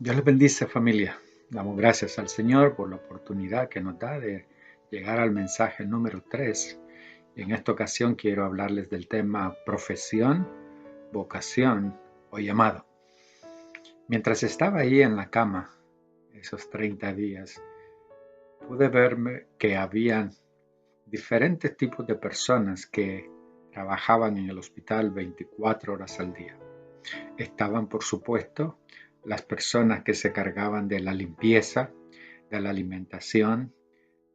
Dios les bendice, familia. Damos gracias al Señor por la oportunidad que nos da de llegar al mensaje número 3. Y en esta ocasión quiero hablarles del tema profesión, vocación o llamado. Mientras estaba ahí en la cama, esos 30 días, pude verme que habían diferentes tipos de personas que trabajaban en el hospital 24 horas al día. Estaban, por supuesto, las personas que se cargaban de la limpieza, de la alimentación,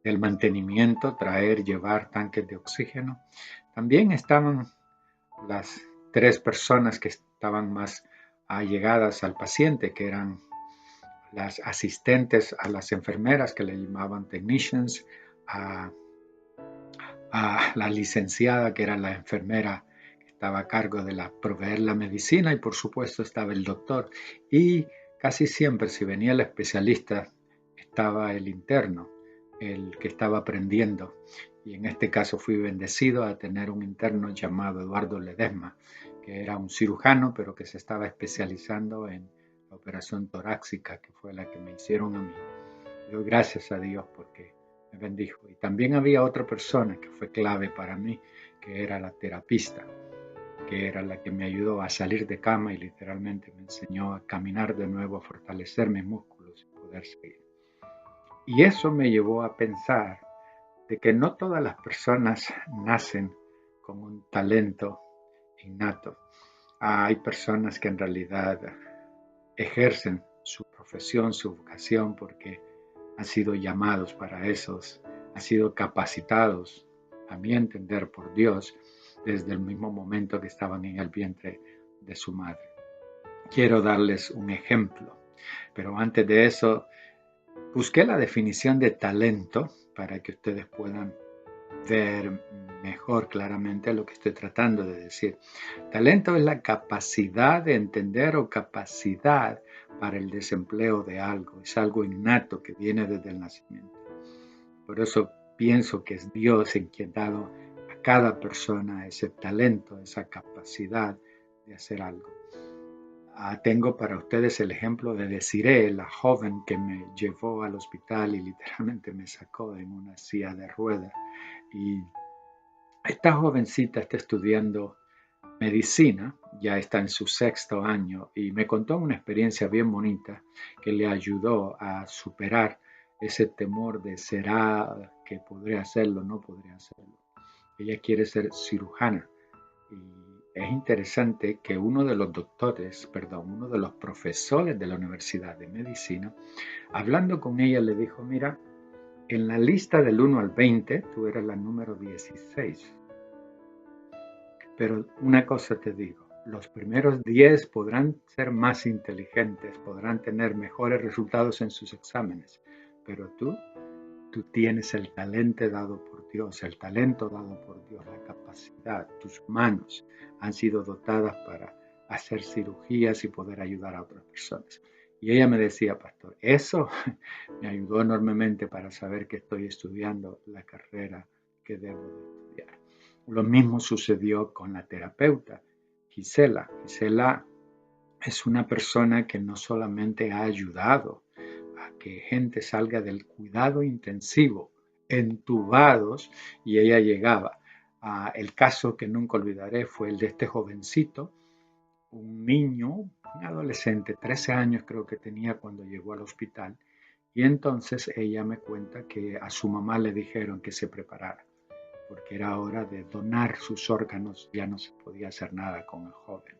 del mantenimiento, traer, llevar tanques de oxígeno. También estaban las tres personas que estaban más allegadas al paciente, que eran las asistentes a las enfermeras, que le llamaban technicians, a, a la licenciada, que era la enfermera que estaba a cargo de proveer la medicina, y por supuesto estaba el doctor. Y casi siempre, si venía el especialista, estaba el interno, el que estaba aprendiendo. Y en este caso fui bendecido a tener un interno llamado Eduardo Ledesma, que era un cirujano, pero que se estaba especializando en la operación torácica, que fue la que me hicieron a mí. Doy gracias a Dios porque me bendijo. Y también había otra persona que fue clave para mí, que era la terapista, que era la que me ayudó a salir de cama y literalmente me enseñó a caminar de nuevo, a fortalecer mis músculos y poder seguir. Y eso me llevó a pensar de que no todas las personas nacen con un talento innato. Hay personas que en realidad ejercen su profesión, su vocación, porque han sido llamados para esos, han sido capacitados, a mi entender, por Dios, desde el mismo momento que estaban en el vientre de su madre. Quiero darles un ejemplo, pero antes de eso, busqué la definición de talento para que ustedes puedan ver mejor claramente lo que estoy tratando de decir. Talento es la capacidad de entender o capacidad para el desempleo de algo. Es algo innato que viene desde el nacimiento. Por eso pienso que es Dios en quien ha dado a cada persona ese talento, esa capacidad de hacer algo. Tengo para ustedes el ejemplo de Desiree, la joven que me llevó al hospital y literalmente me sacó en una silla de ruedas. Y esta jovencita está estudiando medicina, ya está en su sexto año y me contó una experiencia bien bonita que le ayudó a superar ese temor de será que podría hacerlo, no podría hacerlo. Ella quiere ser cirujana y es interesante que uno de los doctores, perdón, uno de los profesores de la Universidad de Medicina, hablando con ella le dijo, mira, en la lista del 1 al 20, tú eres la número 16. Pero una cosa te digo, los primeros 10 podrán ser más inteligentes, podrán tener mejores resultados en sus exámenes, pero tú tienes el talento dado por Dios, el talento dado por Dios, la capacidad, tus manos han sido dotadas para hacer cirugías y poder ayudar a otras personas. Y ella me decía, pastor, eso me ayudó enormemente para saber que estoy estudiando la carrera que debo de estudiar. Lo mismo sucedió con la terapeuta Gisela. Gisela es una persona que no solamente ha ayudado a que gente salga del cuidado intensivo, entubados, y ella llegaba. El caso que nunca olvidaré fue el de este jovencito, un niño, un adolescente, 13 años creo que tenía cuando llegó al hospital, y entonces ella me cuenta que a su mamá le dijeron que se preparara porque era hora de donar sus órganos, ya no se podía hacer nada con el joven.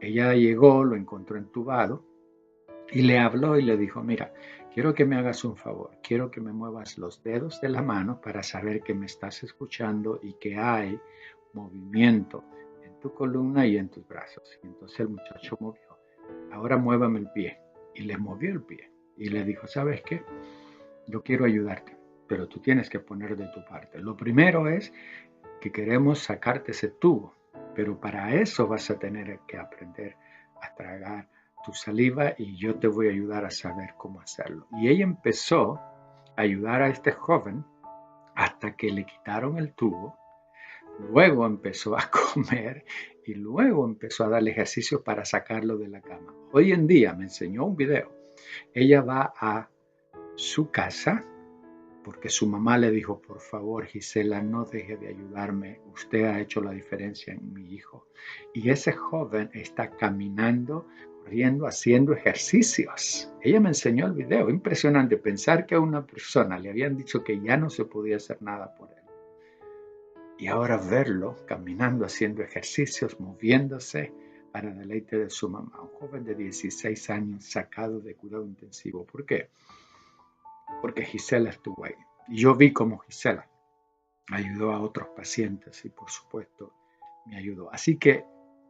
Ella llegó, lo encontró entubado y le habló y le dijo, mira, quiero que me hagas un favor, quiero que me muevas los dedos de la mano para saber que me estás escuchando y que hay movimiento en tu columna y en tus brazos. Y entonces el muchacho movió, ahora muévame el pie. Y le movió el pie y le dijo, ¿sabes qué? Yo quiero ayudarte, pero tú tienes que poner de tu parte. Lo primero es que queremos sacarte ese tubo, pero para eso vas a tener que aprender a tragar tu saliva y yo te voy a ayudar a saber cómo hacerlo. Y ella empezó a ayudar a este joven hasta que le quitaron el tubo, luego empezó a comer y luego empezó a darle ejercicios para sacarlo de la cama. Hoy en día me enseñó un video Ella va a su casa porque su mamá le dijo, por favor, Gisela, no deje de ayudarme, usted ha hecho la diferencia en mi hijo. Y ese joven está caminando, corriendo, haciendo ejercicios. Ella me enseñó el video, impresionante, pensar que a una persona le habían dicho que ya no se podía hacer nada por él. Y ahora verlo caminando, haciendo ejercicios, moviéndose para deleite de su mamá. Un joven de 16 años sacado de cuidado intensivo. ¿Por qué? Porque Gisela estuvo ahí. Y yo vi cómo Gisela ayudó a otros pacientes y por supuesto me ayudó. Así que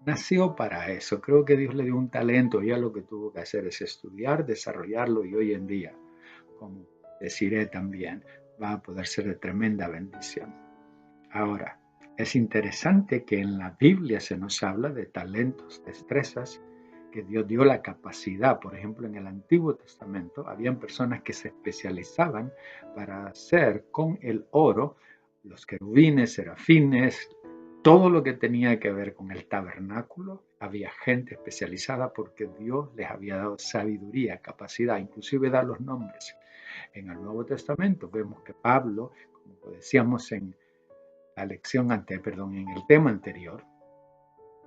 nació para eso. Creo que Dios le dio un talento. Ya lo que tuvo que hacer es estudiar, desarrollarlo y hoy en día, como deciré también, va a poder ser de tremenda bendición. Ahora, es interesante que en la Biblia se nos habla de talentos, destrezas, que Dios dio la capacidad. Por ejemplo, en el Antiguo Testamento habían personas que se especializaban para hacer con el oro los querubines, serafines, todo lo que tenía que ver con el tabernáculo. Había gente especializada porque Dios les había dado sabiduría, capacidad, inclusive dar los nombres. En el Nuevo Testamento vemos que Pablo, como decíamos en la lección en el tema anterior,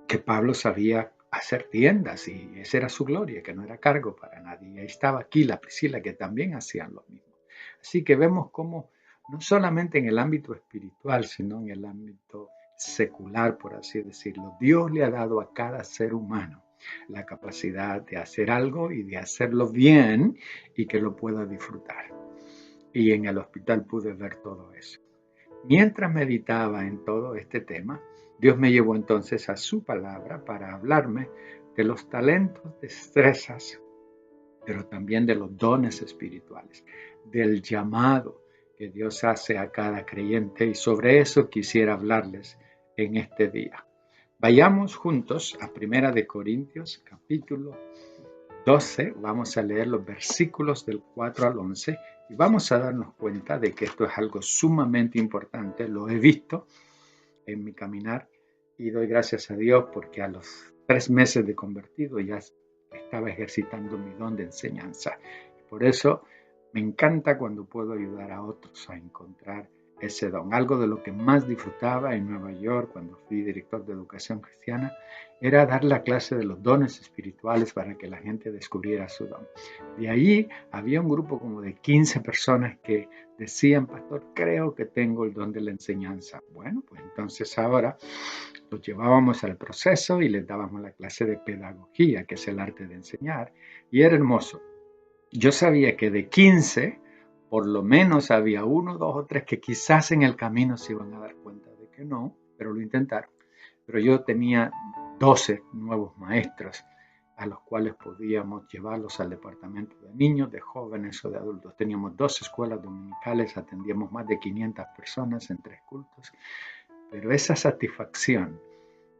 que Pablo sabía hacer tiendas y esa era su gloria, que no era cargo para nadie. Y ahí estaba Aquila, Priscila, que también hacían lo mismo. Así que vemos cómo no solamente en el ámbito espiritual, sino en el ámbito secular, por así decirlo, Dios le ha dado a cada ser humano la capacidad de hacer algo y de hacerlo bien y que lo pueda disfrutar. Y en el hospital pude ver todo eso. Mientras meditaba en todo este tema, Dios me llevó entonces a su palabra para hablarme de los talentos, destrezas, pero también de los dones espirituales, del llamado que Dios hace a cada creyente y sobre eso quisiera hablarles en este día. Vayamos juntos a Primera de Corintios capítulo 12, vamos a leer los versículos del 4 al 11 y vamos a darnos cuenta de que esto es algo sumamente importante. Lo he visto en mi caminar y doy gracias a Dios porque a los 3 meses de convertido ya estaba ejercitando mi don de enseñanza. Por eso me encanta cuando puedo ayudar a otros a encontrar ese don. Algo de lo que más disfrutaba en Nueva York cuando fui director de educación cristiana era dar la clase de los dones espirituales para que la gente descubriera su don. De ahí había un grupo como de 15 personas que decían, pastor, creo que tengo el don de la enseñanza. Bueno, pues entonces ahora los llevábamos al proceso y les dábamos la clase de pedagogía, que es el arte de enseñar, y era hermoso. Yo sabía que de 15, por lo menos había 1, 2 o 3 que quizás en el camino se iban a dar cuenta de que no, pero lo intentaron. Pero yo tenía 12 nuevos maestros a los cuales podíamos llevarlos al departamento de niños, de jóvenes o de adultos. Teníamos 2 escuelas dominicales, atendíamos más de 500 personas en 3 cultos, pero esa satisfacción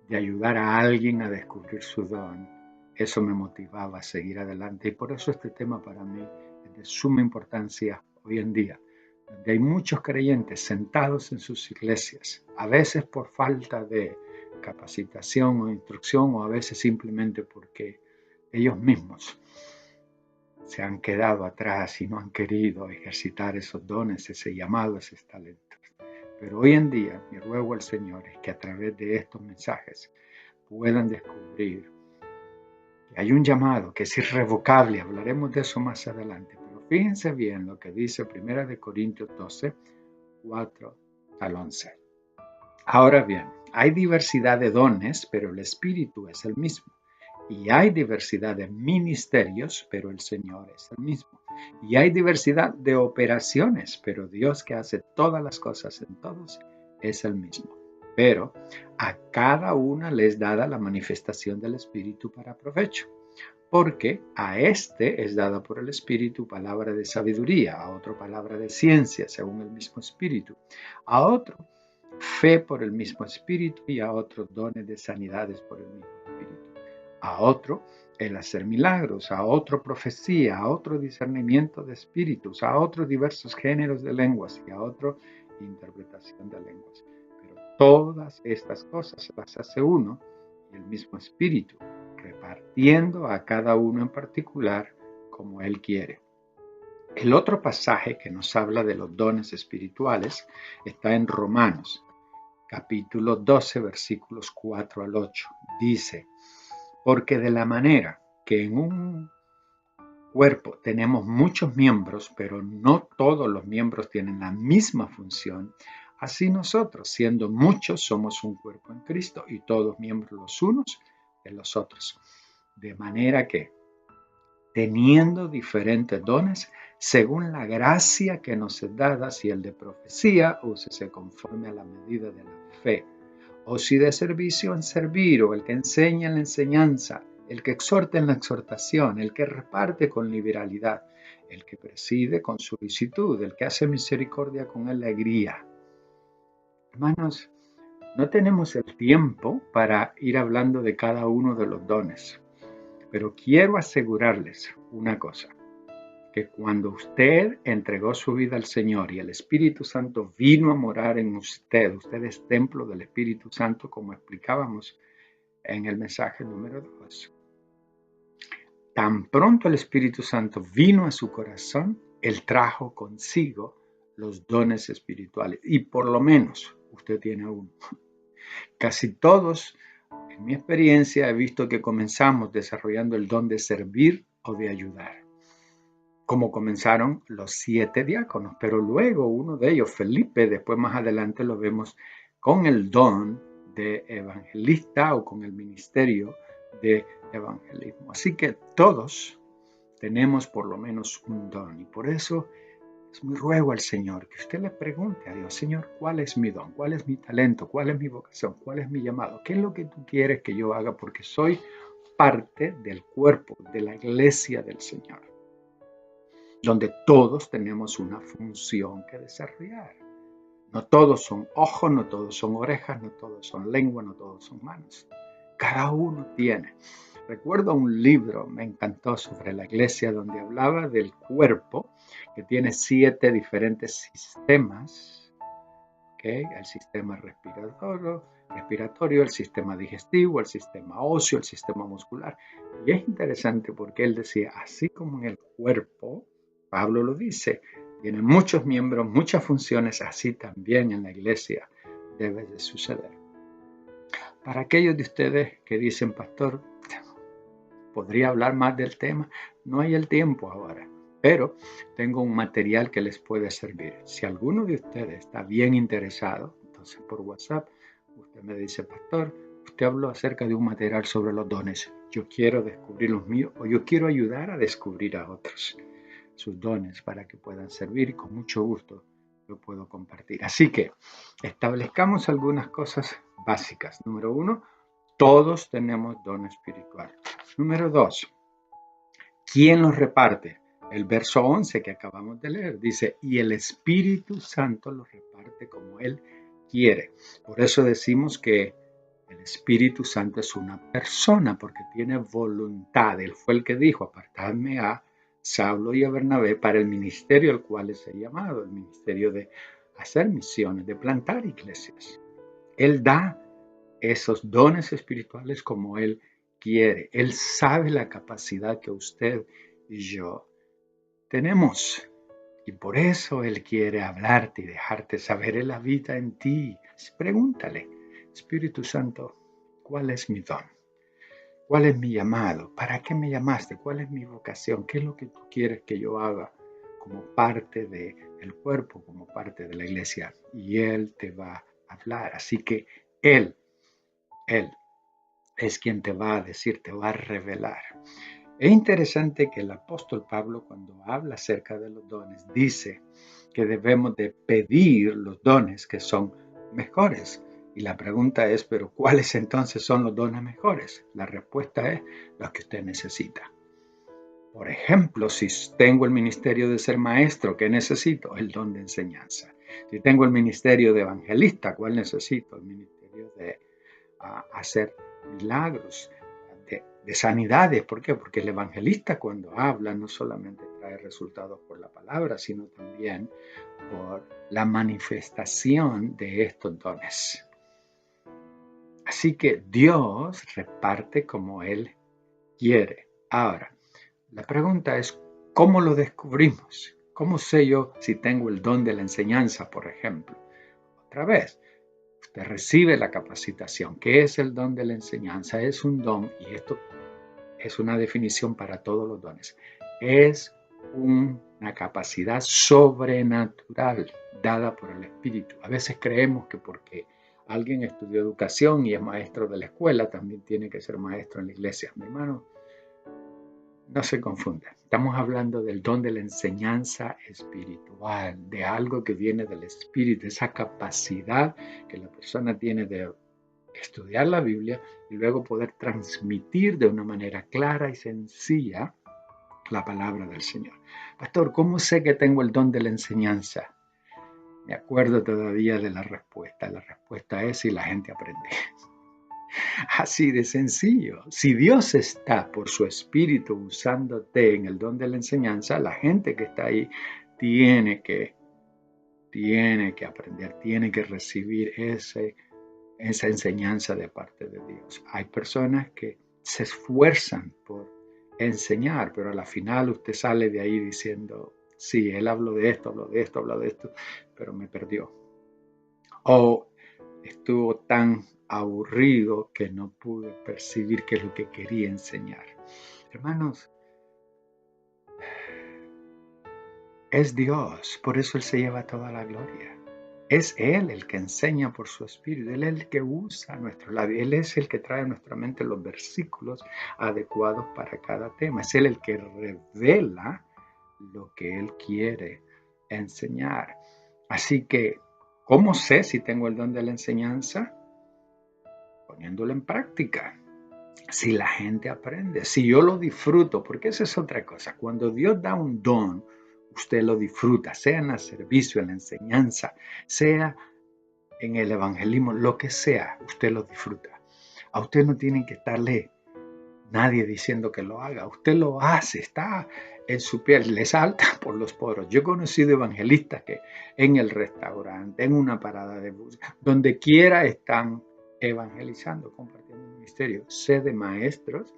de ayudar a alguien a descubrir su don, eso me motivaba a seguir adelante y por eso este tema para mí es de suma importancia hoy en día, donde hay muchos creyentes sentados en sus iglesias, a veces por falta de capacitación o instrucción o a veces simplemente porque ellos mismos se han quedado atrás y no han querido ejercitar esos dones, ese llamado, esos talentos. Pero hoy en día mi ruego al Señor es que a través de estos mensajes puedan descubrir que hay un llamado que es irrevocable, hablaremos de eso más adelante, pero fíjense bien lo que dice 1 Corintios 12, 4 al 11. Ahora bien, hay diversidad de dones, pero el Espíritu es el mismo. Y hay diversidad de ministerios, pero el Señor es el mismo. Y hay diversidad de operaciones, pero Dios que hace todas las cosas en todos es el mismo. Pero a cada una les dada la manifestación del Espíritu para provecho. Porque a este es dada por el Espíritu palabra de sabiduría, a otro palabra de ciencia, según el mismo Espíritu, a otro fe por el mismo Espíritu y a otro dones de sanidades por el mismo Espíritu, a otro el hacer milagros, a otro profecía, a otro discernimiento de espíritus, a otros diversos géneros de lenguas y a otro interpretación de lenguas. Pero todas estas cosas las hace uno y el mismo Espíritu, repartiendo a cada uno en particular como Él quiere. El otro pasaje que nos habla de los dones espirituales está en Romanos, capítulo 12, versículos 4 al 8. Dice, porque de la manera que en un cuerpo tenemos muchos miembros, pero no todos los miembros tienen la misma función, así nosotros, siendo muchos, somos un cuerpo en Cristo y todos miembros los unos de los otros. De manera que, teniendo diferentes dones, según la gracia que nos es dada, si el de profecía, úsese conforme a la medida de la fe, o si de servicio en servir, o el que enseña en la enseñanza, el que exhorta en la exhortación, el que reparte con liberalidad, el que preside con solicitud, el que hace misericordia con alegría. Hermanos, no tenemos el tiempo para ir hablando de cada uno de los dones, pero quiero asegurarles una cosa, que cuando usted entregó su vida al Señor y el Espíritu Santo vino a morar en usted, usted es templo del Espíritu Santo, como explicábamos en el mensaje número 2. Tan pronto el Espíritu Santo vino a su corazón, Él trajo consigo los dones espirituales. Y por lo menos usted tiene uno. Casi todos, en mi experiencia, he visto que comenzamos desarrollando el don de servir o de ayudar, como comenzaron los 7 diáconos. Pero luego uno de ellos, Felipe, después más adelante lo vemos con el don de evangelista o con el ministerio de evangelismo. Así que todos tenemos por lo menos un don, y por eso es mi ruego al Señor que usted le pregunte a Dios: Señor, ¿cuál es mi don? ¿Cuál es mi talento? ¿Cuál es mi vocación? ¿Cuál es mi llamado? ¿Qué es lo que tú quieres que yo haga? Porque soy parte del cuerpo, de la iglesia del Señor, donde todos tenemos una función que desarrollar. No todos son ojos, no todos son orejas, no todos son lengua, no todos son manos. Cada uno tiene. Recuerdo un libro, me encantó, sobre la iglesia, donde hablaba del cuerpo, que tiene 7 diferentes sistemas. ¿Okay? El sistema respiratorio, el sistema digestivo, el sistema óseo, el sistema muscular. Y es interesante porque él decía, así como en el cuerpo, Pablo lo dice, tiene muchos miembros, muchas funciones, así también en la iglesia debe de suceder. Para aquellos de ustedes que dicen, pastor, ¿podría hablar más del tema? No hay el tiempo ahora, pero tengo un material que les puede servir. Si alguno de ustedes está bien interesado, entonces por WhatsApp, usted me dice, pastor, usted habló acerca de un material sobre los dones. Yo quiero descubrir los míos, o yo quiero ayudar a descubrir a otros sus dones para que puedan servir, y con mucho gusto lo puedo compartir. Así que establezcamos algunas cosas básicas. Número 1, todos tenemos don espiritual. Número 2, ¿quién los reparte? El verso 11 que acabamos de leer dice, y el Espíritu Santo los reparte como Él quiere. Por eso decimos que el Espíritu Santo es una persona, porque tiene voluntad. Él fue el que dijo, apartadme a Saulo y a Bernabé para el ministerio al cual les he llamado, el ministerio de hacer misiones, de plantar iglesias. Él da esos dones espirituales como Él quiere. Él sabe la capacidad que usted y yo tenemos. Y por eso Él quiere hablarte y dejarte saber. Él habita en ti. Pregúntale, Espíritu Santo, ¿cuál es mi don? ¿Cuál es mi llamado? ¿Para qué me llamaste? ¿Cuál es mi vocación? ¿Qué es lo que tú quieres que yo haga como parte del cuerpo, como parte de la iglesia? Y Él te va a hablar. Así que Él es quien te va a decir, te va a revelar. Es interesante que el apóstol Pablo, cuando habla acerca de los dones, dice que debemos de pedir los dones que son mejores. Y la pregunta es, ¿pero cuáles entonces son los dones mejores? La respuesta es los que usted necesita. Por ejemplo, si tengo el ministerio de ser maestro, ¿qué necesito? El don de enseñanza. Si tengo el ministerio de evangelista, ¿cuál necesito? El ministerio de hacer milagros, de sanidades. ¿Por qué? Porque el evangelista, cuando habla, no solamente trae resultados por la palabra, sino también por la manifestación de estos dones. Así que Dios reparte como Él quiere. Ahora, la pregunta es, ¿Cómo lo descubrimos? ¿Cómo sé yo si tengo el don de la enseñanza, por ejemplo? Otra vez, usted recibe la capacitación. ¿Qué es el don de la enseñanza? Es un don, y esto es una definición para todos los dones. Es una capacidad sobrenatural dada por el Espíritu. A veces creemos que porque alguien estudió educación y es maestro de la escuela, también tiene que ser maestro en la iglesia. Mi hermano, no se confunda. Estamos hablando del don de la enseñanza espiritual, de algo que viene del Espíritu, esa capacidad que la persona tiene de estudiar la Biblia y luego poder transmitir de una manera clara y sencilla la palabra del Señor. Pastor, ¿cómo sé que tengo el don de la enseñanza? Me acuerdo todavía de la respuesta. La respuesta es si la gente aprende. Así de sencillo. Si Dios está por su espíritu usándote en el don de la enseñanza, la gente que está ahí tiene que aprender, tiene que recibir esa enseñanza de parte de Dios. Hay personas que se esfuerzan por enseñar, pero a la final usted sale de ahí diciendo, sí, él habló de esto, pero me perdió. O estuvo tan aburrido que no pude percibir qué es lo que quería enseñar. Hermanos, es Dios, por eso Él se lleva toda la gloria. Es Él el que enseña por su espíritu, Él es el que usa nuestro labio, Él es el que trae a nuestra mente los versículos adecuados para cada tema, es Él el que revela lo que Él quiere enseñar. Así que, ¿cómo sé si tengo el don de la enseñanza? Poniéndolo en práctica. Si la gente aprende, si yo lo disfruto, porque esa es otra cosa. Cuando Dios da un don, usted lo disfruta, sea en el servicio, en la enseñanza, sea en el evangelismo, lo que sea, usted lo disfruta. A usted no tiene que estarle nadie diciendo que lo haga. Usted lo hace, está en su piel, le salta por los poros. Yo he conocido evangelistas que en el restaurante, en una parada de bus, donde quiera están evangelizando, compartiendo el ministerio. Sé de maestros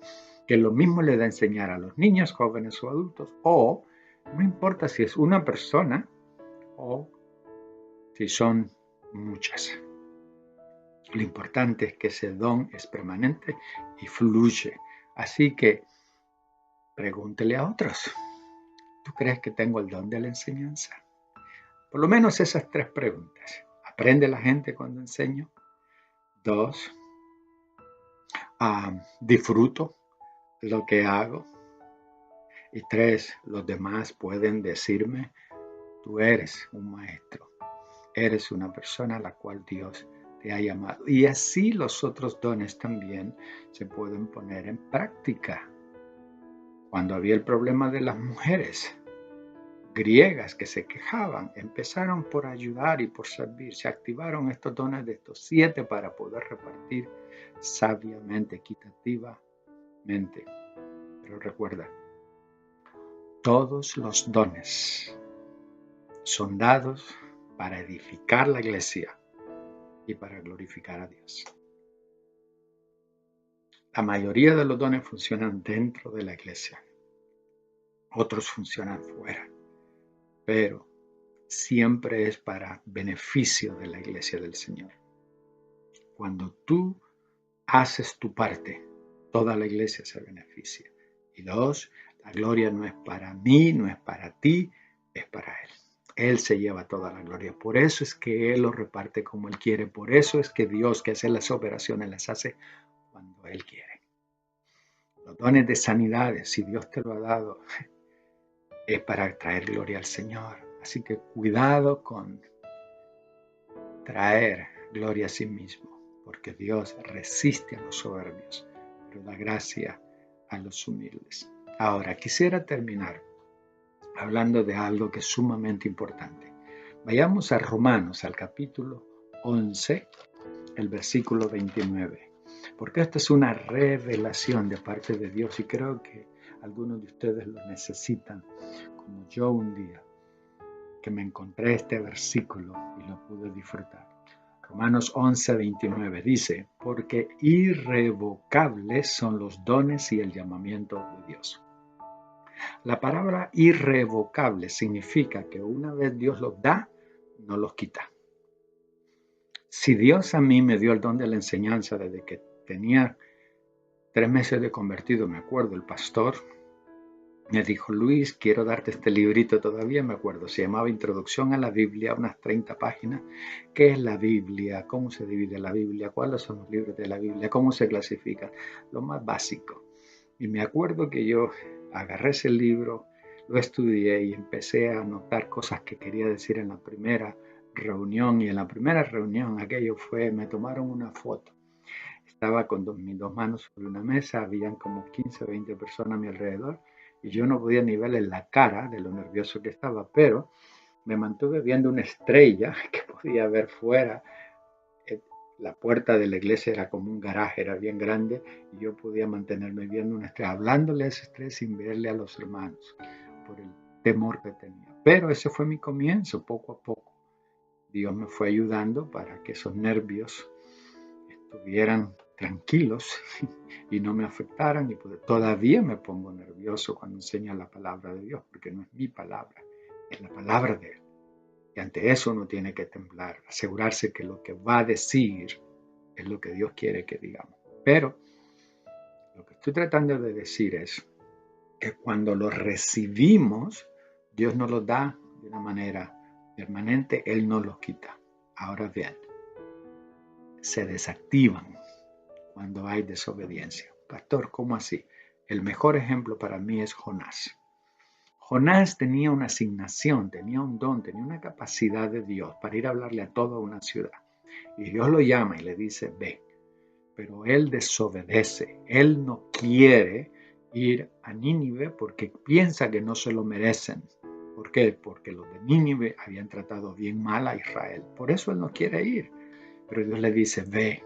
que lo mismo le da a enseñar a los niños, jóvenes o adultos, o no importa si es una persona o si son muchas. Lo importante es que ese don es permanente y fluye. Así que pregúntele a otros. ¿Tú crees que tengo el don de la enseñanza? Por lo menos esas 3 preguntas. ¿Aprende la gente cuando enseño? 2. ¿Disfruto lo que hago? Y 3. Los demás pueden decirme, tú eres un maestro. Eres una persona a la cual Dios te ha llamado. Y así los otros dones también se pueden poner en práctica. Cuando había el problema de las mujeres griegas que se quejaban, empezaron por ayudar y por servir. Se activaron estos dones de estos 7 para poder repartir sabiamente, equitativamente. Pero recuerda, todos los dones son dados para edificar la iglesia y para glorificar a Dios. La mayoría de los dones funcionan dentro de la iglesia. Otros funcionan fuera. Pero siempre es para beneficio de la iglesia del Señor. Cuando tú haces tu parte, toda la iglesia se beneficia. Y 2, la gloria no es para mí, no es para ti, es para Él. Él se lleva toda la gloria. Por eso es que Él lo reparte como Él quiere. Por eso es que Dios, que hace las operaciones, las hace cuando Él quiere. Los dones de sanidades, si Dios te lo ha dado, es para traer gloria al Señor. Así que cuidado con traer gloria a sí mismo, porque Dios resiste a los soberbios, pero da gracia a los humildes. Ahora, quisiera terminar hablando de algo que es sumamente importante. Vayamos a Romanos, al capítulo 11, el versículo 29, porque esta es una revelación de parte de Dios y creo que algunos de ustedes lo necesitan, como yo un día que me encontré este versículo y lo pude disfrutar. Romanos 11, 29 dice, porque irrevocables son los dones y el llamamiento de Dios. La palabra irrevocable significa que una vez Dios los da, no los quita. Si Dios a mí me dio el don de la enseñanza desde que tenía 3 meses de convertido, me acuerdo, el pastor me dijo, Luis, quiero darte este librito todavía, me acuerdo, se llamaba Introducción a la Biblia, unas 30 páginas. ¿Qué es la Biblia? ¿Cómo se divide la Biblia? ¿Cuáles son los libros de la Biblia? ¿Cómo se clasifican? Lo más básico. Y me acuerdo que yo agarré ese libro, lo estudié y empecé a anotar cosas que quería decir en la primera reunión. Y en la primera reunión aquello fue, me tomaron una foto. Estaba con mis 2 manos sobre una mesa, habían como 15 o 20 personas a mi alrededor y yo no podía ni verle la cara de lo nervioso que estaba, pero me mantuve viendo una estrella que podía ver fuera. La puerta de la iglesia era como un garaje, era bien grande y yo podía mantenerme viendo una estrella, hablándole a esa estrella sin verle a los hermanos por el temor que tenía. Pero ese fue mi comienzo, poco a poco. Dios me fue ayudando para que esos nervios estuvieran tranquilos y no me afectaran. Y todavía me pongo nervioso cuando enseña la palabra de Dios, porque no es mi palabra, es la palabra de Él. Y ante eso uno tiene que temblar, asegurarse que lo que va a decir es lo que Dios quiere que digamos. Pero lo que estoy tratando de decir es que cuando lo recibimos, Dios nos lo da de una manera permanente, Él nos los quita. Ahora bien, se desactivan cuando hay desobediencia. Pastor, ¿cómo así? El mejor ejemplo para mí es Jonás. Jonás tenía una asignación, tenía un don, tenía una capacidad de Dios para ir a hablarle a toda una ciudad. Y Dios lo llama y le dice, ve. Pero él desobedece. Él no quiere ir a Nínive porque piensa que no se lo merecen. ¿Por qué? Porque los de Nínive habían tratado bien mal a Israel. Por eso él no quiere ir. Pero Dios le dice, ve.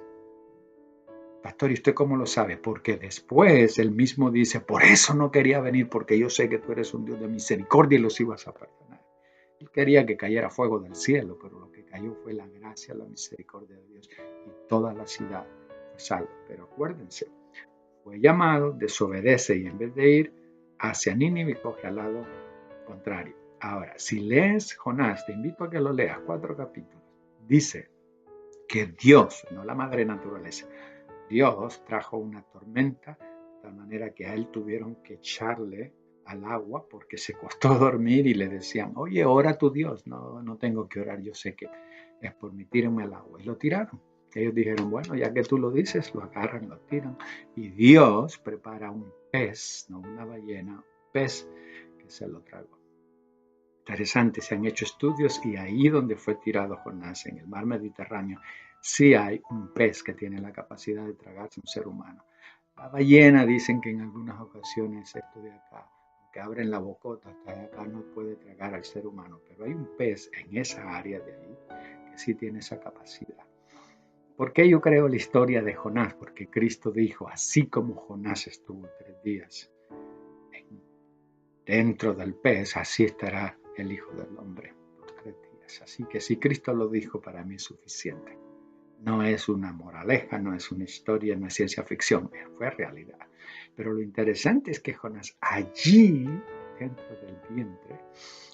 Pastor, ¿y usted cómo lo sabe? Porque después él mismo dice, por eso no quería venir, porque yo sé que tú eres un Dios de misericordia y los ibas a perdonar. Él quería que cayera fuego del cielo, pero lo que cayó fue la gracia, la misericordia de Dios y toda la ciudad fue salva. Pero acuérdense, fue llamado, desobedece y en vez de ir hacia Nínive, coge al lado contrario. Ahora, si lees Jonás, te invito a que lo leas, 4 capítulos, dice que Dios, no la madre naturaleza, Dios trajo una tormenta de tal manera que a él tuvieron que echarle al agua porque se costó dormir y le decían, oye, ora a tu Dios. No, no tengo que orar, yo sé que es por mí, tírenme al agua. Y lo tiraron. Ellos dijeron, bueno, ya que tú lo dices, lo agarran, lo tiran. Y Dios prepara un pez, no una ballena, un pez que se lo tragó. Interesante, se han hecho estudios y ahí donde fue tirado Jonás, en el mar Mediterráneo, sí hay un pez que tiene la capacidad de tragarse un ser humano. La ballena dicen que en algunas ocasiones esto de acá, que abren la bocota hasta de acá, no puede tragar al ser humano, pero hay un pez en esa área de ahí que sí tiene esa capacidad. ¿Por qué yo creo la historia de Jonás? Porque Cristo dijo, así como Jonás estuvo 3 días dentro del pez, así estará el Hijo del Hombre por 3 días. Así que si Cristo lo dijo, para mí es suficiente. No es una moraleja, no es una historia, no es ciencia ficción, fue realidad. Pero lo interesante es que Jonás allí, dentro del vientre,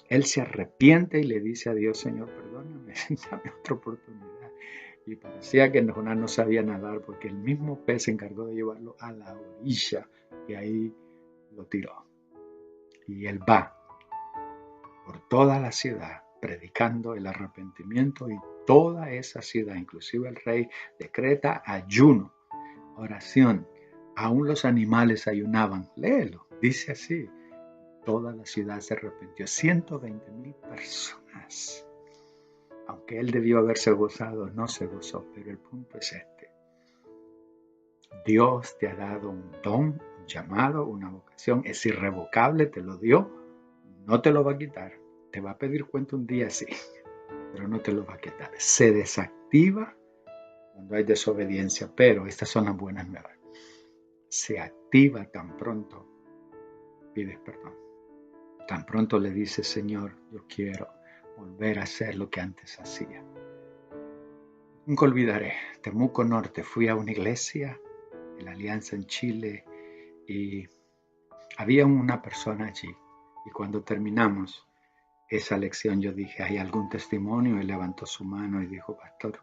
él se arrepiente y le dice a Dios, Señor, perdóname, dame otra oportunidad. Y parecía que Jonás no sabía nadar porque el mismo pez se encargó de llevarlo a la orilla y ahí lo tiró. Y él va por toda la ciudad predicando el arrepentimiento y toda esa ciudad, inclusive el rey, decreta ayuno, oración. Aún los animales ayunaban. Léelo, dice así. Toda la ciudad se arrepintió. 120,000 personas. Aunque él debió haberse gozado, no se gozó. Pero el punto es este. Dios te ha dado un don, un llamado, una vocación. Es irrevocable, te lo dio. No te lo va a quitar. Te va a pedir cuenta un día, sí, pero no te lo va a quitar. Se desactiva cuando hay desobediencia, pero estas son las buenas nuevas. Se activa tan pronto pides perdón. Tan pronto le dices, Señor, yo quiero volver a hacer lo que antes hacía. Nunca olvidaré, Temuco Norte, fui a una iglesia, en la Alianza en Chile, y Había una persona allí y cuando terminamos esa lección yo dije, ¿hay algún testimonio? Él levantó su mano y dijo, pastor,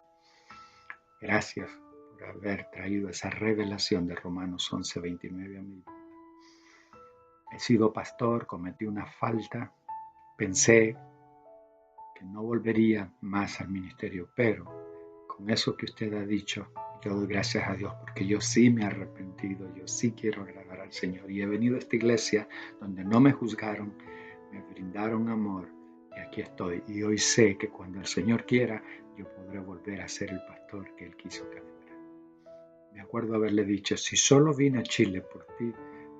gracias por haber traído esa revelación de Romanos 11:29 a mi vida. He sido pastor, cometí una falta, pensé que no volvería más al ministerio, pero con eso que usted ha dicho, yo doy gracias a Dios porque yo sí me he arrepentido, yo sí quiero agradar al Señor y he venido a esta iglesia donde no me juzgaron, me brindaron amor y aquí estoy. Y hoy sé que cuando el Señor quiera, yo podré volver a ser el pastor que Él quiso que fuera. Me acuerdo haberle dicho, si solo vine a Chile por ti,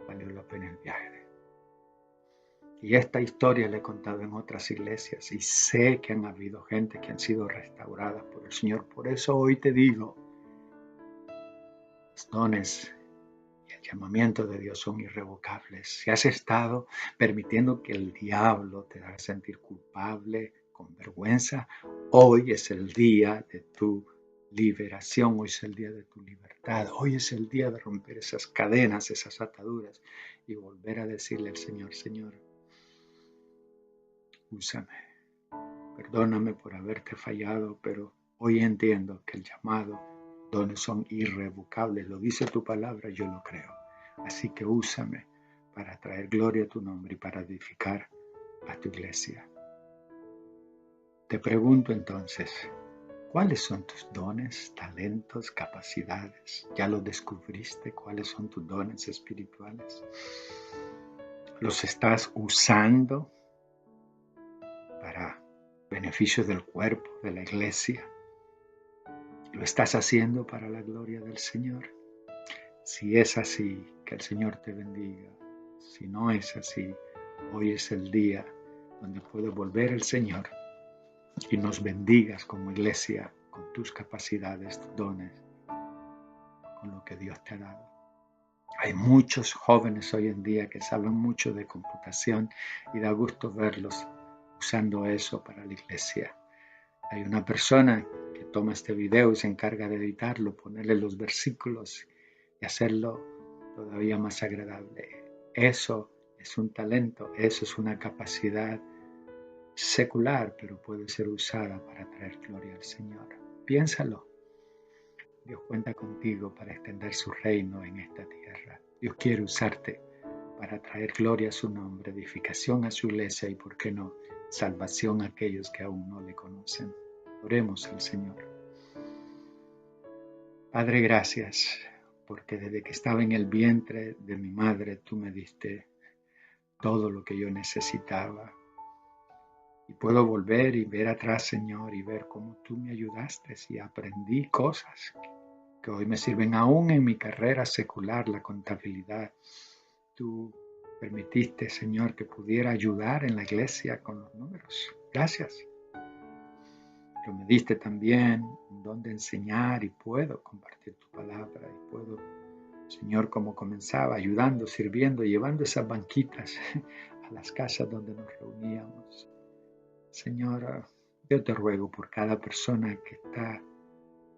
valió la pena el viaje. Y esta historia la he contado en otras iglesias y sé que han habido gente que han sido restauradas por el Señor. Por eso hoy te digo, los dones y el llamamiento de Dios son irrevocables. Si has estado permitiendo que el diablo te haga sentir culpable, con vergüenza, hoy es el día de tu liberación, hoy es el día de tu libertad, hoy es el día de romper esas cadenas, esas ataduras y volver a decirle al Señor, Señor, úsame. Perdóname por haberte fallado, pero hoy entiendo que el llamado, dones son irrevocables. Lo dice tu palabra, yo lo creo. Así que úsame para traer gloria a tu nombre y para edificar a tu iglesia. Te pregunto entonces, ¿cuáles son tus dones, talentos, capacidades? ¿Ya lo descubriste? ¿Cuáles son tus dones espirituales? ¿Los estás usando para beneficio del cuerpo, de la iglesia? ¿Lo estás haciendo para la gloria del Señor? Si es así, que el Señor te bendiga. Si no es así, hoy es el día donde puede volver el Señor y nos bendigas como iglesia con tus capacidades, tus dones, con lo que Dios te ha dado. Hay muchos jóvenes hoy en día que saben mucho de computación y da gusto verlos usando eso para la iglesia. Hay una persona que toma este video y se encarga de editarlo, ponerle los versículos y hacerlo todavía más agradable. Eso es un talento, eso es una capacidad secular, pero puede ser usada para traer gloria al Señor. Piénsalo. Dios cuenta contigo para extender su reino en esta tierra. Dios quiere usarte para traer gloria a su nombre, edificación a su iglesia y, ¿por qué no?, salvación a aquellos que aún no le conocen. Oremos al Señor. Padre, gracias, porque desde que estaba en el vientre de mi madre, tú me diste todo lo que yo necesitaba. Y puedo volver y ver atrás, Señor, y ver cómo tú me ayudaste y aprendí cosas que hoy me sirven aún en mi carrera secular, la contabilidad. Tú permitiste, Señor, que pudiera ayudar en la iglesia con los números. Gracias. Pero me diste también un don de enseñar y puedo compartir tu palabra y puedo, Señor, como comenzaba, ayudando, sirviendo, llevando esas banquitas a las casas donde nos reuníamos. Señor, yo te ruego por cada persona que está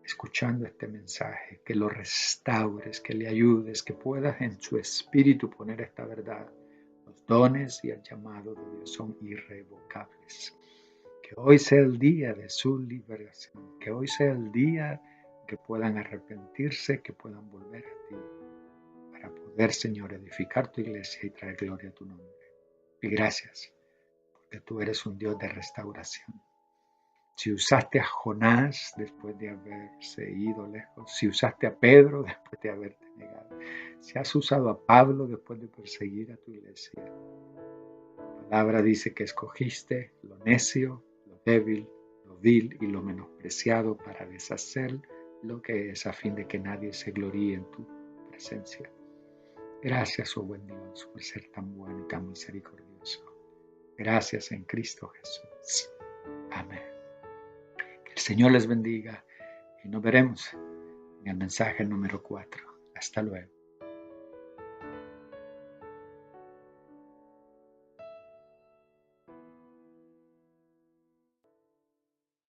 escuchando este mensaje, que lo restaures, que le ayudes, que puedas en su espíritu poner esta verdad. Los dones y el llamado de Dios son irrevocables. Que hoy sea el día de su liberación, que hoy sea el día que puedan arrepentirse, que puedan volver a ti, para poder, Señor, edificar tu iglesia y traer gloria a tu nombre. Y gracias, porque tú eres un Dios de restauración. Si usaste a Jonás después de haberse ido lejos, si usaste a Pedro después de haberte negado, si has usado a Pablo después de perseguir a tu iglesia, la palabra dice que escogiste lo necio, lo débil, lo vil y lo menospreciado para deshacer lo que es, a fin de que nadie se gloríe en tu presencia. Gracias, oh buen Dios, por ser tan bueno y tan misericordioso. Gracias en Cristo Jesús. Amén. Que el Señor les bendiga y nos veremos en el mensaje número 4. Hasta luego.